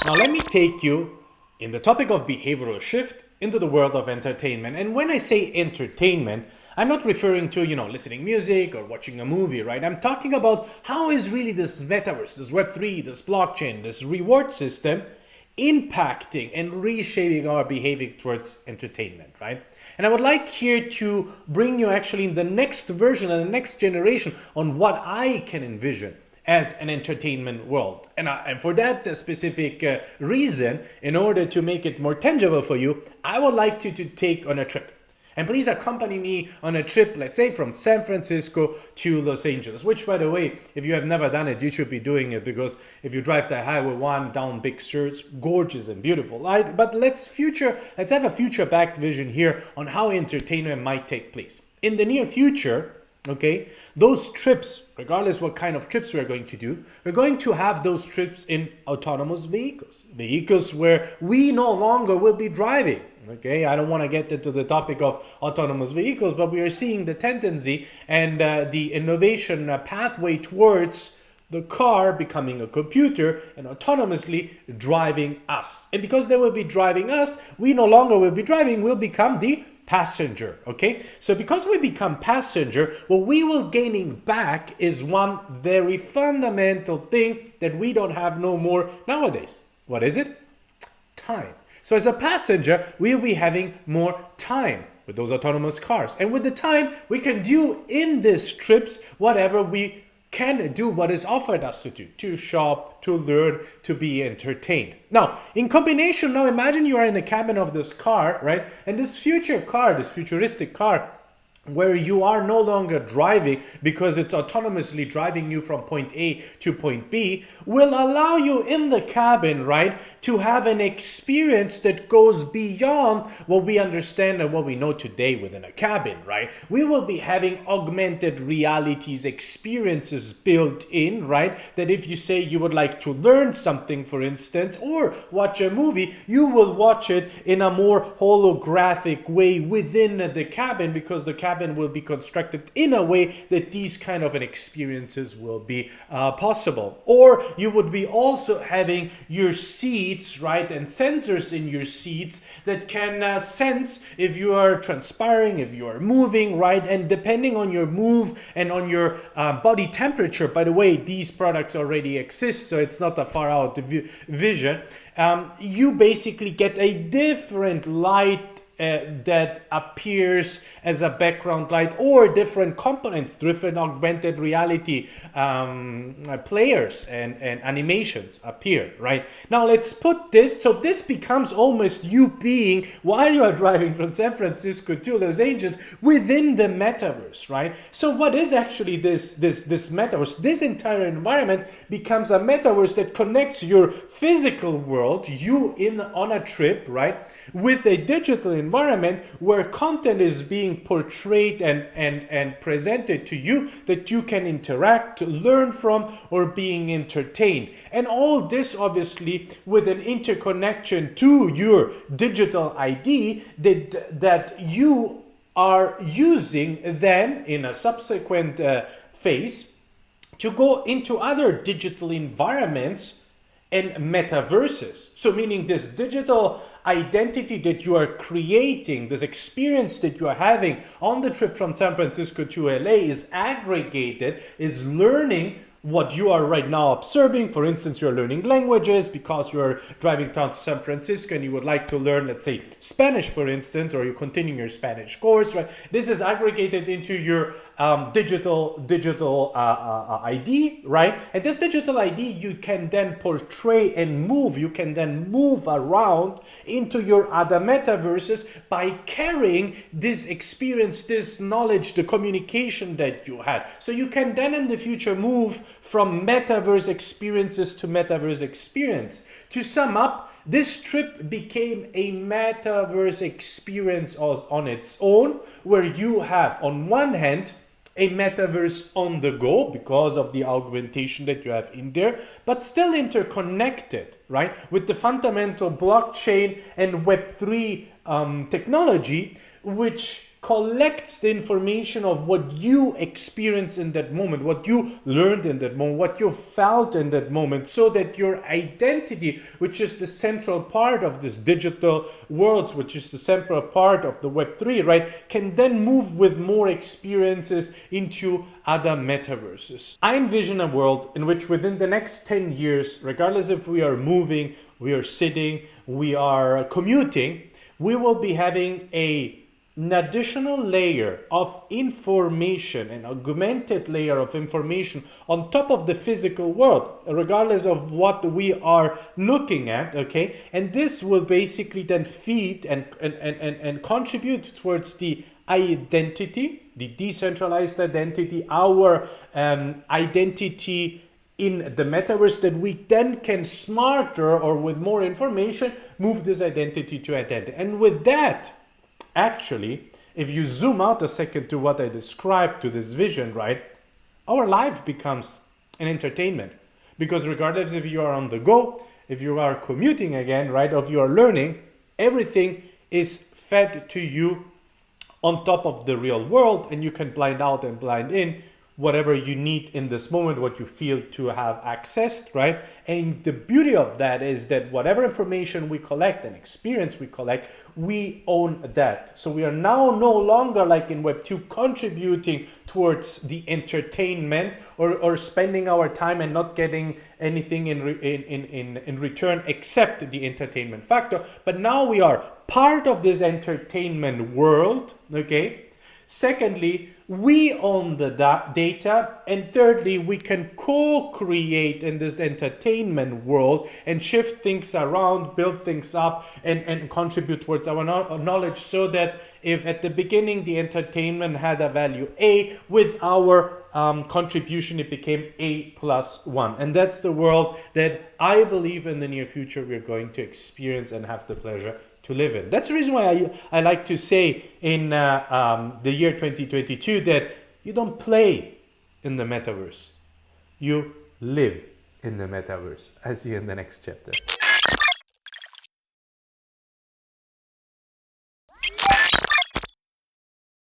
Now let me take you in the topic of behavioral shift into the world of entertainment. And when I say entertainment, I'm not referring to, listening music or watching a movie, right? I'm talking about how is really this metaverse, this Web3, this blockchain, this reward system impacting and reshaping our behavior towards entertainment, right? And I would like here to bring you actually in the next version and the next generation on what I can envision as an entertainment world. And for that specific reason, in order to make it more tangible for you, I would like you to take on a trip. And please accompany me on a trip, let's say from San Francisco to Los Angeles, which, by the way, if you have never done it, you should be doing it, because if you drive the Highway 1 down Big Sur's, gorgeous and beautiful, right? But let's have a future-backed vision here on how entertainment might take place. In the near future, okay, those trips, regardless what kind of trips we're going to do, we're going to have those trips in autonomous vehicles where we no longer will be driving. Okay, I don't want to get into the topic of autonomous vehicles, but we are seeing the tendency and the innovation pathway towards the car becoming a computer and autonomously driving us. And because they will be driving us, we no longer will be driving, we'll become the passenger. Okay, so because we become passenger, what we will gaining back is one very fundamental thing that we don't have no more nowadays. What is it? Time. So as a passenger, we'll be having more time with those autonomous cars. And with the time, we can do in these trips whatever we can do, what is offered us to do, to shop, to learn, to be entertained. Now, in combination, now imagine you are in the cabin of this car, right? And this future car, this futuristic car, where you are no longer driving because it's autonomously driving you from point A to point B, will allow you in the cabin, right, to have an experience that goes beyond what we understand and what we know today within a cabin, right? We will be having augmented realities experiences built in, right? That if you say you would like to learn something, for instance, or watch a movie, you will watch it in a more holographic way within the cabin, because the cabin will be constructed in a way that these kind of experiences will be possible. Or you would be also having your seats, right, and sensors in your seats that can sense if you are transpiring, if you are moving, right, and depending on your move and on your body temperature. By the way, these products already exist, so it's not a far out vision. You basically get a different light that appears as a background light, or different components, different augmented reality players and animations appear, right? Now let's put this, so this becomes almost you being, while you are driving from San Francisco to Los Angeles, within the metaverse, right? So what is actually this metaverse? This entire environment becomes a metaverse that connects your physical world, you on a trip, right, with a digital environment where content is being portrayed and presented to you that you can interact, learn from, or being entertained. And all this obviously with an interconnection to your digital ID that you are using then in a subsequent phase to go into other digital environments and metaverses. So meaning this digital identity that you are creating, this experience that you are having on the trip from San Francisco to LA is aggregated, is learning what you are right now observing. For instance, you're learning languages because you're driving down to San Francisco and you would like to learn, let's say, Spanish, for instance, or you're continuing your Spanish course, right? This is aggregated into your digital ID, right? And this digital ID you can then portray and move. You can then move around into your other metaverses by carrying this experience, this knowledge, the communication that you had. So you can then in the future move from metaverse experiences to metaverse experience. To sum up, this trip became a metaverse experience on its own, where you have on one hand a metaverse on the go because of the augmentation that you have in there, but still interconnected, right, with the fundamental blockchain and Web3 technology, which collects the information of what you experienced in that moment, what you learned in that moment, what you felt in that moment, so that your identity, which is the central part of this digital world, which is the central part of the Web3, right, can then move with more experiences into other metaverses. I envision a world in which within the next 10 years, regardless if we are moving, we are sitting, we are commuting, we will be having an additional layer of information, an augmented layer of information on top of the physical world, regardless of what we are looking at, okay? And this will basically then feed and contribute towards the identity, the decentralized identity, our identity in the metaverse, that we then can smarter or with more information move this identity to identity. And with that, actually, if you zoom out a second to what I described, to this vision, right, our life becomes an entertainment. Because regardless if you are on the go, if you are commuting again, right, or if you are learning, everything is fed to you on top of the real world, and you can blind out and blind in whatever you need in this moment, what you feel to have accessed, right? And the beauty of that is that whatever information we collect and experience we collect, we own that. So we are now no longer like in Web2 contributing towards the entertainment or spending our time and not getting anything in return except the entertainment factor. But now we are part of this entertainment world, okay? Secondly, we own the data. And thirdly, we can co-create in this entertainment world and shift things around, build things up, and contribute towards our knowledge, so that if at the beginning the entertainment had a value A, with our contribution it became A+1. And that's the world that I believe in the near future we're going to experience and have the pleasure to live in. That's the reason why I like to say in the year 2022 that you don't play in the metaverse, you live in the metaverse. I'll see you in the next chapter.